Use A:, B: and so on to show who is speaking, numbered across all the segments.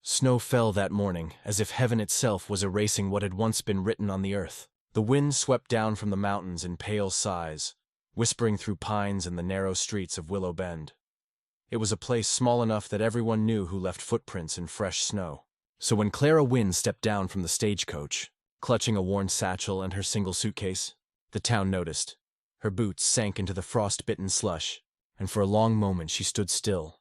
A: Snow fell that morning, as if heaven itself was erasing what had once been written on the earth. The wind swept down from the mountains in pale sighs, whispering through pines and the narrow streets of Willow Bend. It was a place small enough that everyone knew who left footprints in fresh snow. So when Clara Wynne stepped down from the stagecoach, clutching a worn satchel and her single suitcase, the town noticed. Her boots sank into the frost-bitten slush, and for a long moment she stood still,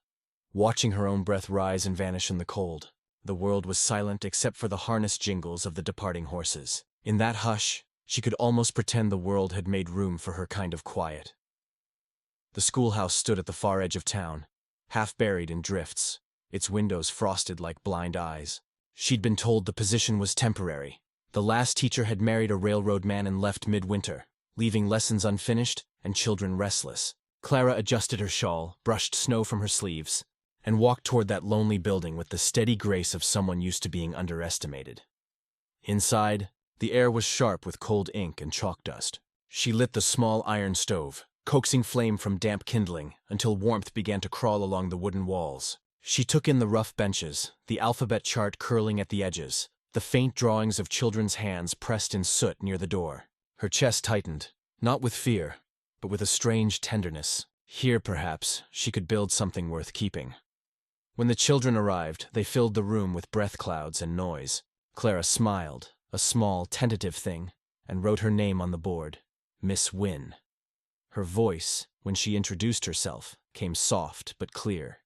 A: watching her own breath rise and vanish in the cold. The world was silent except for the harness jingles of the departing horses. In that hush, she could almost pretend the world had made room for her kind of quiet. The schoolhouse stood at the far edge of town, half buried in drifts, its windows frosted like blind eyes. She'd been told the position was temporary. The last teacher had married a railroad man and left midwinter, leaving lessons unfinished and children restless. Clara adjusted her shawl, brushed snow from her sleeves, and walked toward that lonely building with the steady grace of someone used to being underestimated. Inside, the air was sharp with cold ink and chalk dust. She lit the small iron stove, coaxing flame from damp kindling until warmth began to crawl along the wooden walls. She took in the rough benches, the alphabet chart curling at the edges, the faint drawings of children's hands pressed in soot near the door. Her chest tightened, not with fear, but with a strange tenderness. Here, perhaps, she could build something worth keeping. When the children arrived, they filled the room with breath clouds and noise. Clara smiled, a small, tentative thing, and wrote her name on the board, Miss Wynne. Her voice, when she introduced herself, came soft but clear,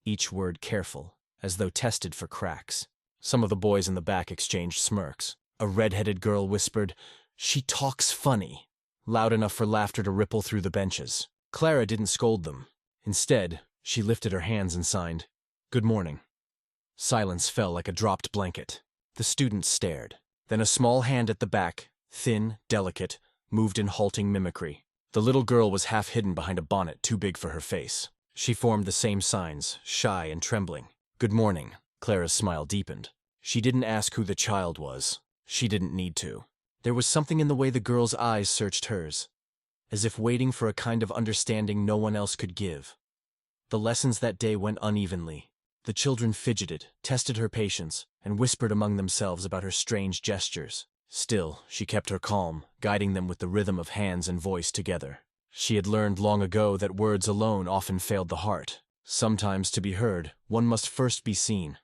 A: each word careful, as though tested for cracks. Some of the boys in the back exchanged smirks. A red-headed girl whispered, "She talks funny," loud enough for laughter to ripple through the benches. Clara didn't scold them. Instead, she lifted her hands and signed, "Good morning." Silence fell like a dropped blanket. The students stared. Then a small hand at the back, thin, delicate, moved in halting mimicry. The little girl was half hidden behind a bonnet too big for her face. She formed the same signs, shy and trembling. "Good morning." Clara's smile deepened. She didn't ask who the child was. She didn't need to. There was something in the way the girl's eyes searched hers, as if waiting for a kind of understanding no one else could give. The lessons that day went unevenly. The children fidgeted, tested her patience, and whispered among themselves about her strange gestures. Still, she kept her calm, guiding them with the rhythm of hands and voice together. She had learned long ago that words alone often failed the heart. Sometimes, to be heard, one must first be seen.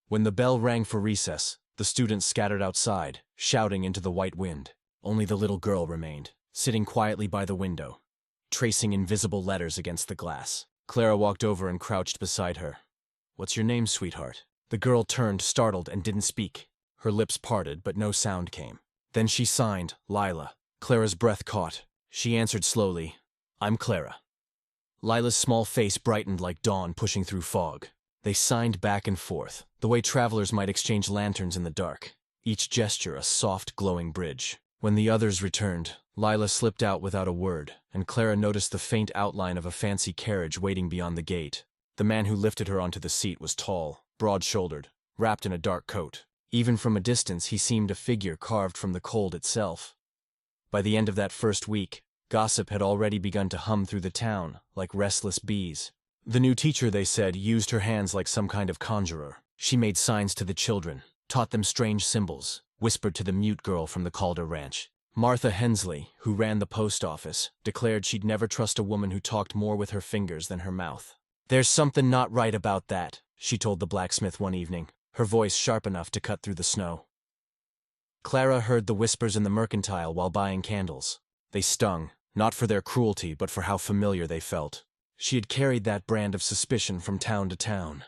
A: When the bell rang for recess, the students scattered outside, shouting into the white wind. Only the little girl remained, sitting quietly by the window, tracing invisible letters against the glass. Clara walked over and crouched beside her. "What's your name, sweetheart?" The girl turned, startled, and didn't speak. Her lips parted, but no sound came. Then she signed, "Lila." Clara's breath caught. She answered slowly, "I'm Clara." Lila's small face brightened like dawn pushing through fog. They signed back and forth, the way travelers might exchange lanterns in the dark, each gesture a soft, glowing bridge. When the others returned, Lila slipped out without a word, and Clara noticed the faint outline of a fancy carriage waiting beyond the gate. The man who lifted her onto the seat was tall, broad-shouldered, wrapped in a dark coat. Even from a distance, he seemed a figure carved from the cold itself. By the end of that first week, gossip had already begun to hum through the town, like restless bees. The new teacher, they said, used her hands like some kind of conjurer. She made signs to the children, taught them strange symbols, whispered to the mute girl from the Calder Ranch. Martha Hensley, who ran the post office, declared she'd never trust a woman who talked more with her fingers than her mouth. "There's something not right about that," she told the blacksmith one evening, her voice sharp enough to cut through the snow. Clara heard the whispers in the mercantile while buying candles. They stung, not for their cruelty but for how familiar they felt. She had carried that brand of suspicion from town to town.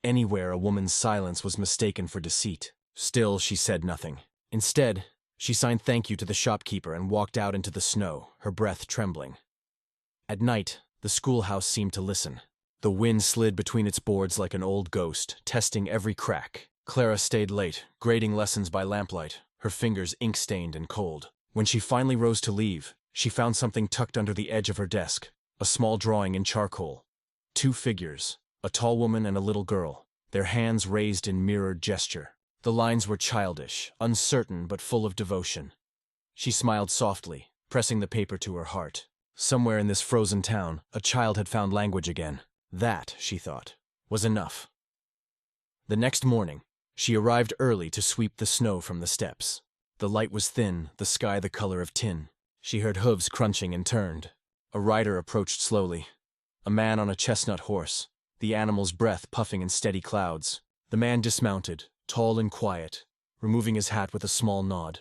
A: Anywhere a woman's silence was mistaken for deceit. Still, she said nothing. Instead, she signed thank you to the shopkeeper and walked out into the snow, her breath trembling. At night, the schoolhouse seemed to listen. The wind slid between its boards like an old ghost, testing every crack. Clara stayed late, grading lessons by lamplight, her fingers ink-stained and cold. When she finally rose to leave, she found something tucked under the edge of her desk, a small drawing in charcoal. Two figures, a tall woman and a little girl, their hands raised in mirrored gesture. The lines were childish, uncertain but full of devotion. She smiled softly, pressing the paper to her heart. Somewhere in this frozen town, a child had found language again. That, she thought, was enough. The next morning, she arrived early to sweep the snow from the steps. The light was thin, the sky the color of tin. She heard hooves crunching and turned. A rider approached slowly. A man on a chestnut horse, the animal's breath puffing in steady clouds. The man dismounted, tall and quiet, removing his hat with a small nod.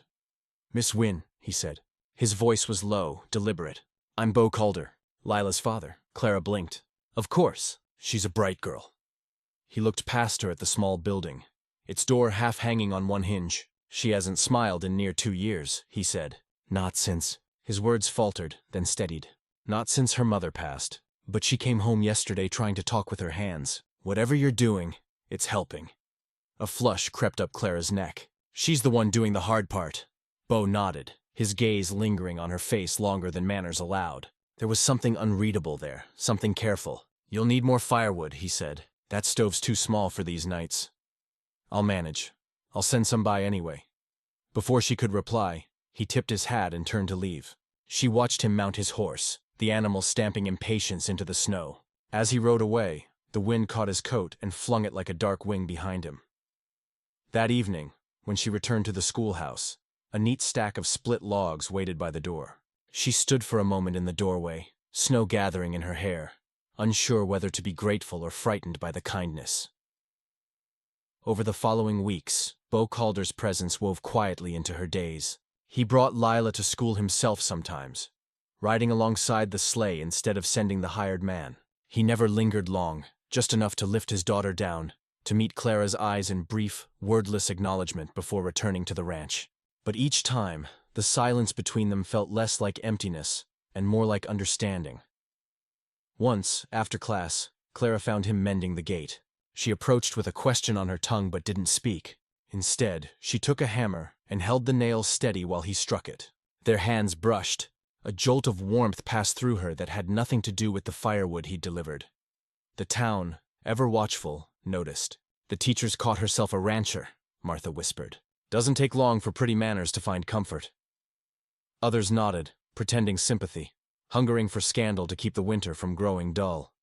A: "Miss Wynne," he said. His voice was low, deliberate. "I'm Beau Calder, Lila's father." Clara blinked. "Of course. She's a bright girl." He looked past her at the small building, its door half hanging on one hinge. "She hasn't smiled in near 2 years," he said. "Not since—" His words faltered, then steadied. "Not since her mother passed. But she came home yesterday trying to talk with her hands. Whatever you're doing, it's helping." A flush crept up Clara's neck. "She's the one doing the hard part." Beau nodded, his gaze lingering on her face longer than manners allowed. There was something unreadable there, something careful. "You'll need more firewood," he said. "That stove's too small for these nights." "I'll manage. I'll send some by anyway." Before she could reply, he tipped his hat and turned to leave. She watched him mount his horse, the animal stamping impatience into the snow. As he rode away, the wind caught his coat and flung it like a dark wing behind him. That evening, when she returned to the schoolhouse, a neat stack of split logs waited by the door. She stood for a moment in the doorway, snow gathering in her hair, unsure whether to be grateful or frightened by the kindness. Over the following weeks, Beau Calder's presence wove quietly into her days. He brought Lila to school himself sometimes, riding alongside the sleigh instead of sending the hired man. He never lingered long, just enough to lift his daughter down, to meet Clara's eyes in brief, wordless acknowledgement before returning to the ranch. But each time, the silence between them felt less like emptiness and more like understanding. Once, after class, Clara found him mending the gate. She approached with a question on her tongue but didn't speak. Instead, she took a hammer and held the nail steady while he struck it. Their hands brushed. A jolt of warmth passed through her that had nothing to do with the firewood he'd delivered. The town, ever watchful, noticed. "The teacher's caught herself a rancher," Martha whispered. "Doesn't take long for pretty manners to find comfort." Others nodded, pretending sympathy, hungering for scandal to keep the winter from growing dull.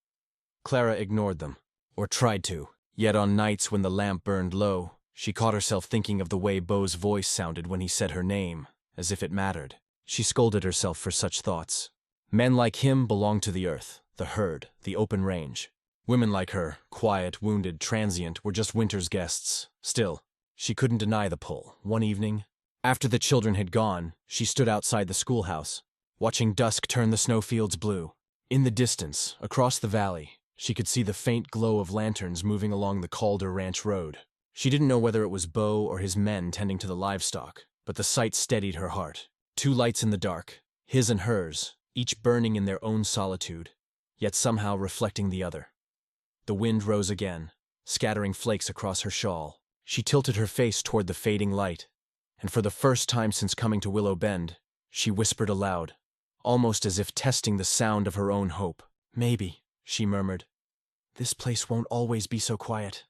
A: Clara ignored them, or tried to. Yet on nights when the lamp burned low, she caught herself thinking of the way Beau's voice sounded when he said her name, as if it mattered. She scolded herself for such thoughts. Men like him belonged to the earth, the herd, the open range. Women like her, quiet, wounded, transient, were just winter's guests. Still, she couldn't deny the pull. One evening, after the children had gone, she stood outside the schoolhouse, watching dusk turn the snowfields blue. In the distance, across the valley, she could see the faint glow of lanterns moving along the Calder Ranch road. She didn't know whether it was Beau or his men tending to the livestock, but the sight steadied her heart. 2 lights in the dark, his and hers, each burning in their own solitude, yet somehow reflecting the other. The wind rose again, scattering flakes across her shawl. She tilted her face toward the fading light, and for the first time since coming to Willow Bend, she whispered aloud, almost as if testing the sound of her own hope. "Maybe," she murmured, "this place won't always be so quiet."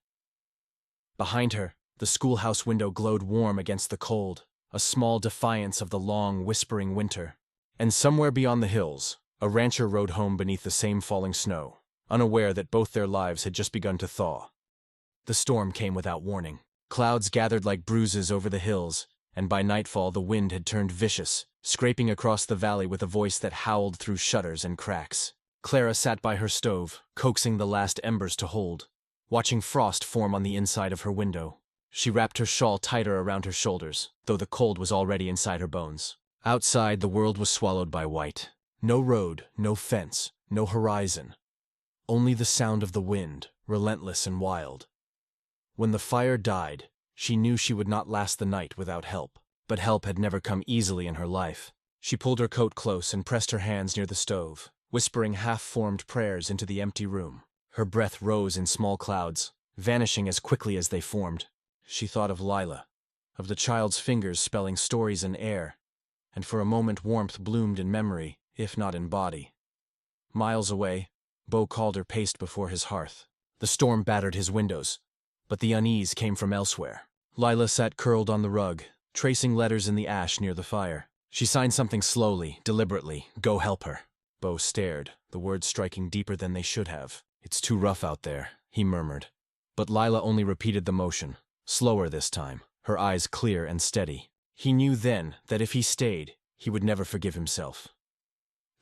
A: Behind her, the schoolhouse window glowed warm against the cold, a small defiance of the long, whispering winter. And somewhere beyond the hills, a rancher rode home beneath the same falling snow, unaware that both their lives had just begun to thaw. The storm came without warning. Clouds gathered like bruises over the hills, and by nightfall the wind had turned vicious, scraping across the valley with a voice that howled through shutters and cracks. Clara sat by her stove, coaxing the last embers to hold, watching frost form on the inside of her window. She wrapped her shawl tighter around her shoulders, though the cold was already inside her bones. Outside, the world was swallowed by white. No road, no fence, no horizon. Only the sound of the wind, relentless and wild. When the fire died, she knew she would not last the night without help. But help had never come easily in her life. She pulled her coat close and pressed her hands near the stove, whispering half-formed prayers into the empty room. Her breath rose in small clouds, vanishing as quickly as they formed. She thought of Lila, of the child's fingers spelling stories in air, and for a moment warmth bloomed in memory, if not in body. Miles away, Beau Calder paced before his hearth. The storm battered his windows, but the unease came from elsewhere. Lila sat curled on the rug, tracing letters in the ash near the fire. She signed something slowly, deliberately. "Go help her." Beau stared, the words striking deeper than they should have. "It's too rough out there," he murmured. But Lila only repeated the motion, slower this time, her eyes clear and steady. He knew then that if he stayed, he would never forgive himself.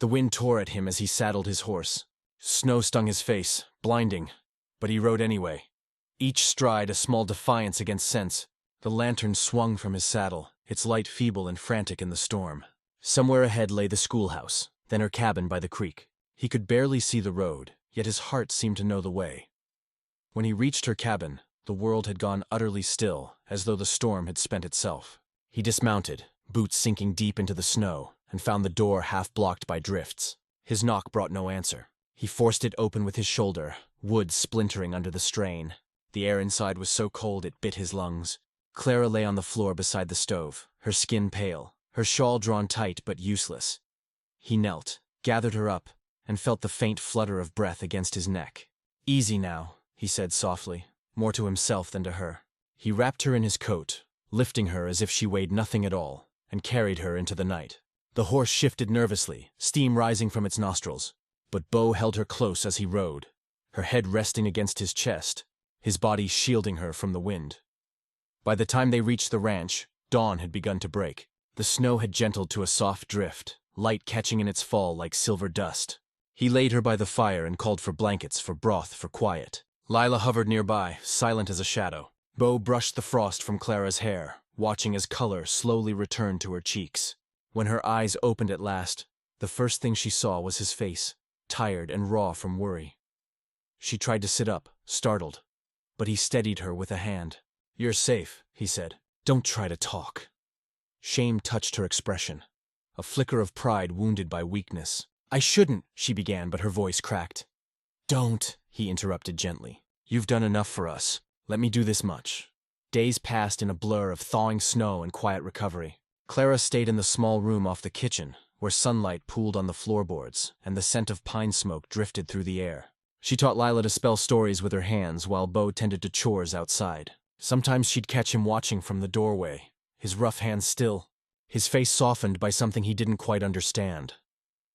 A: The wind tore at him as he saddled his horse. Snow stung his face, blinding, but he rode anyway. Each stride a small defiance against sense. The lantern swung from his saddle, its light feeble and frantic in the storm. Somewhere ahead lay the schoolhouse, then her cabin by the creek. He could barely see the road, yet his heart seemed to know the way. When he reached her cabin, the world had gone utterly still, as though the storm had spent itself. He dismounted, boots sinking deep into the snow, and found the door half blocked by drifts. His knock brought no answer. He forced it open with his shoulder, wood splintering under the strain. The air inside was so cold it bit his lungs. Clara lay on the floor beside the stove, her skin pale, her shawl drawn tight but useless. He knelt, gathered her up, and felt the faint flutter of breath against his neck. "Easy now," he said softly, more to himself than to her. He wrapped her in his coat, lifting her as if she weighed nothing at all, and carried her into the night. The horse shifted nervously, steam rising from its nostrils, but Bo held her close as he rode, her head resting against his chest, his body shielding her from the wind. By the time they reached the ranch, dawn had begun to break. The snow had gentled to a soft drift, light catching in its fall like silver dust. He laid her by the fire and called for blankets, for broth, for quiet. Lila hovered nearby, silent as a shadow. Bo brushed the frost from Clara's hair, watching as color slowly returned to her cheeks. When her eyes opened at last, the first thing she saw was his face, tired and raw from worry. She tried to sit up, startled, but he steadied her with a hand. "You're safe," he said. "Don't try to talk." Shame touched her expression, a flicker of pride wounded by weakness. "I shouldn't," she began, but her voice cracked. "Don't," he interrupted gently. "You've done enough for us. Let me do this much." Days passed in a blur of thawing snow and quiet recovery. Clara stayed in the small room off the kitchen, where sunlight pooled on the floorboards and the scent of pine smoke drifted through the air. She taught Lila to spell stories with her hands while Bo tended to chores outside. Sometimes she'd catch him watching from the doorway, his rough hands still, his face softened by something he didn't quite understand.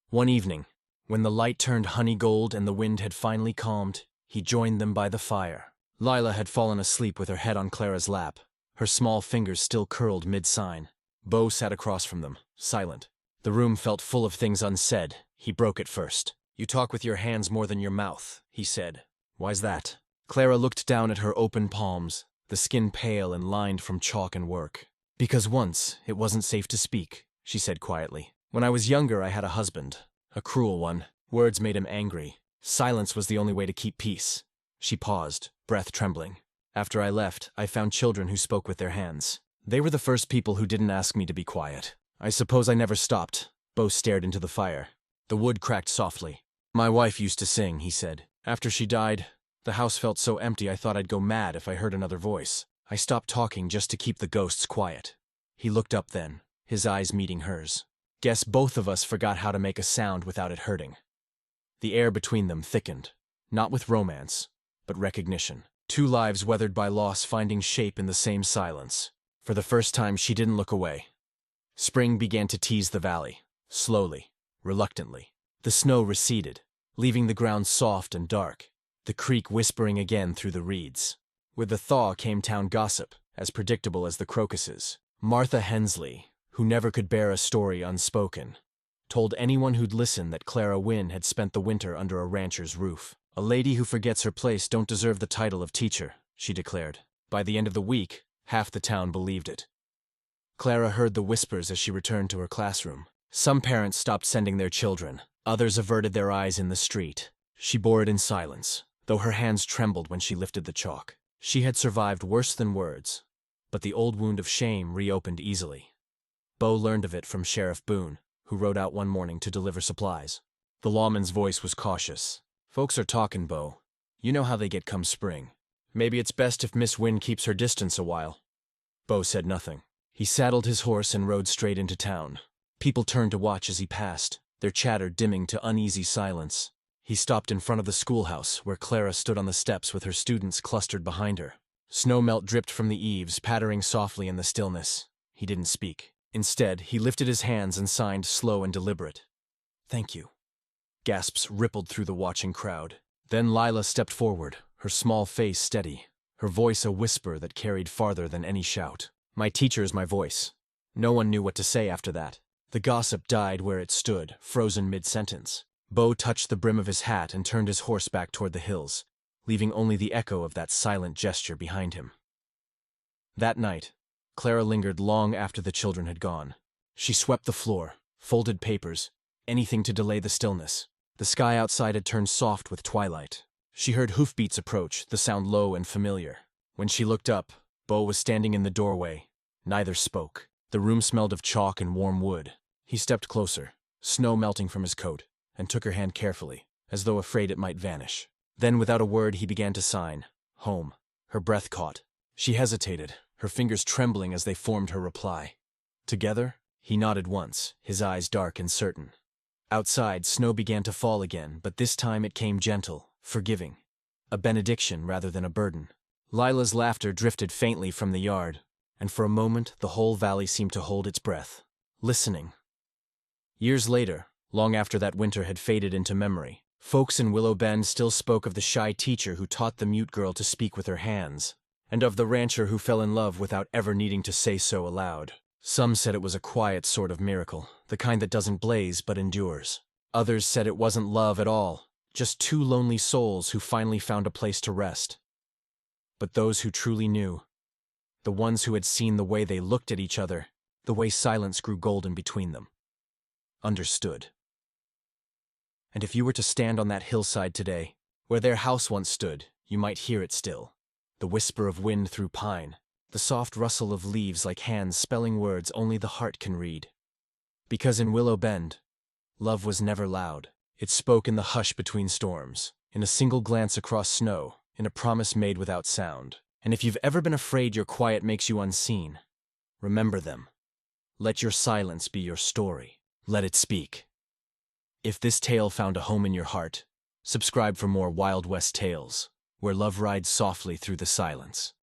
A: One evening, when the light turned honey gold and the wind had finally calmed, he joined them by the fire. Lila had fallen asleep with her head on Clara's lap, her small fingers still curled mid-sign. Bo sat across from them, silent. The room felt full of things unsaid. He broke it first. "You talk with your hands more than your mouth," he said. "Why's that?" Clara looked down at her open palms, the skin pale and lined from chalk and work. "Because once it wasn't safe to speak," she said quietly. "When I was younger, I had a husband. A cruel one. Words made him angry. Silence was the only way to keep peace." She paused, breath trembling. "After I left, I found children who spoke with their hands. They were the first people who didn't ask me to be quiet. I suppose I never stopped." Bo stared into the fire. The wood cracked softly. "My wife used to sing," he said. "After she died, the house felt so empty I thought I'd go mad if I heard another voice. I stopped talking just to keep the ghosts quiet." He looked up then, his eyes meeting hers. "Guess both of us forgot how to make a sound without it hurting." The air between them thickened, not with romance, but recognition. Two lives weathered by loss finding shape in the same silence. For the first time, she didn't look away. Spring began to tease the valley, slowly, reluctantly. The snow receded, leaving the ground soft and dark, the creek whispering again through the reeds. With the thaw came town gossip, as predictable as the crocuses. Martha Hensley, who never could bear a story unspoken, told anyone who'd listen that Clara Wynne had spent the winter under a rancher's roof. "A lady who forgets her place don't deserve the title of teacher," she declared. By the end of the week, half the town believed it. Clara heard the whispers as she returned to her classroom. Some parents stopped sending their children. Others averted their eyes in the street. She bore it in silence, though her hands trembled when she lifted the chalk. She had survived worse than words, but the old wound of shame reopened easily. Bo learned of it from Sheriff Boone, who rode out one morning to deliver supplies. The lawman's voice was cautious. "Folks are talking, Bo. You know how they get come spring. Maybe it's best if Miss Wynne keeps her distance a while." Bo said nothing. He saddled his horse and rode straight into town. People turned to watch as he passed, their chatter dimming to uneasy silence. He stopped in front of the schoolhouse, where Clara stood on the steps with her students clustered behind her. Snow melt dripped from the eaves, pattering softly in the stillness. He didn't speak. Instead, he lifted his hands and signed slow and deliberate. "Thank you." Gasps rippled through the watching crowd. Then Lila stepped forward, her small face steady, her voice a whisper that carried farther than any shout. "My teacher's my voice." No one knew what to say after that. The gossip died where it stood, frozen mid-sentence. Bo touched the brim of his hat and turned his horse back toward the hills, leaving only the echo of that silent gesture behind him. That night, Clara lingered long after the children had gone. She swept the floor, folded papers, anything to delay the stillness. The sky outside had turned soft with twilight. She heard hoofbeats approach, the sound low and familiar. When she looked up, Bo was standing in the doorway. Neither spoke. The room smelled of chalk and warm wood. He stepped closer, snow melting from his coat, and took her hand carefully, as though afraid it might vanish. Then, without a word, he began to sign. Home. Her breath caught. She hesitated, her fingers trembling as they formed her reply. Together, he nodded once, his eyes dark and certain. Outside, snow began to fall again, but this time it came gentle, forgiving. A benediction rather than a burden. Lila's laughter drifted faintly from the yard, and for a moment the whole valley seemed to hold its breath, listening. Years later, long after that winter had faded into memory, folks in Willow Bend still spoke of the shy teacher who taught the mute girl to speak with her hands, and of the rancher who fell in love without ever needing to say so aloud. Some said it was a quiet sort of miracle, the kind that doesn't blaze but endures. Others said it wasn't love at all, just two lonely souls who finally found a place to rest. But those who truly knew, the ones who had seen the way they looked at each other, the way silence grew golden between them, understood. And if you were to stand on that hillside today, where their house once stood, you might hear it still. The whisper of wind through pine, the soft rustle of leaves like hands spelling words only the heart can read. Because in Willow Bend, love was never loud. It spoke in the hush between storms, in a single glance across snow, in a promise made without sound. And if you've ever been afraid your quiet makes you unseen, remember them. Let your silence be your story. Let it speak. If this tale found a home in your heart, subscribe for more Wild West tales, where love rides softly through the silence.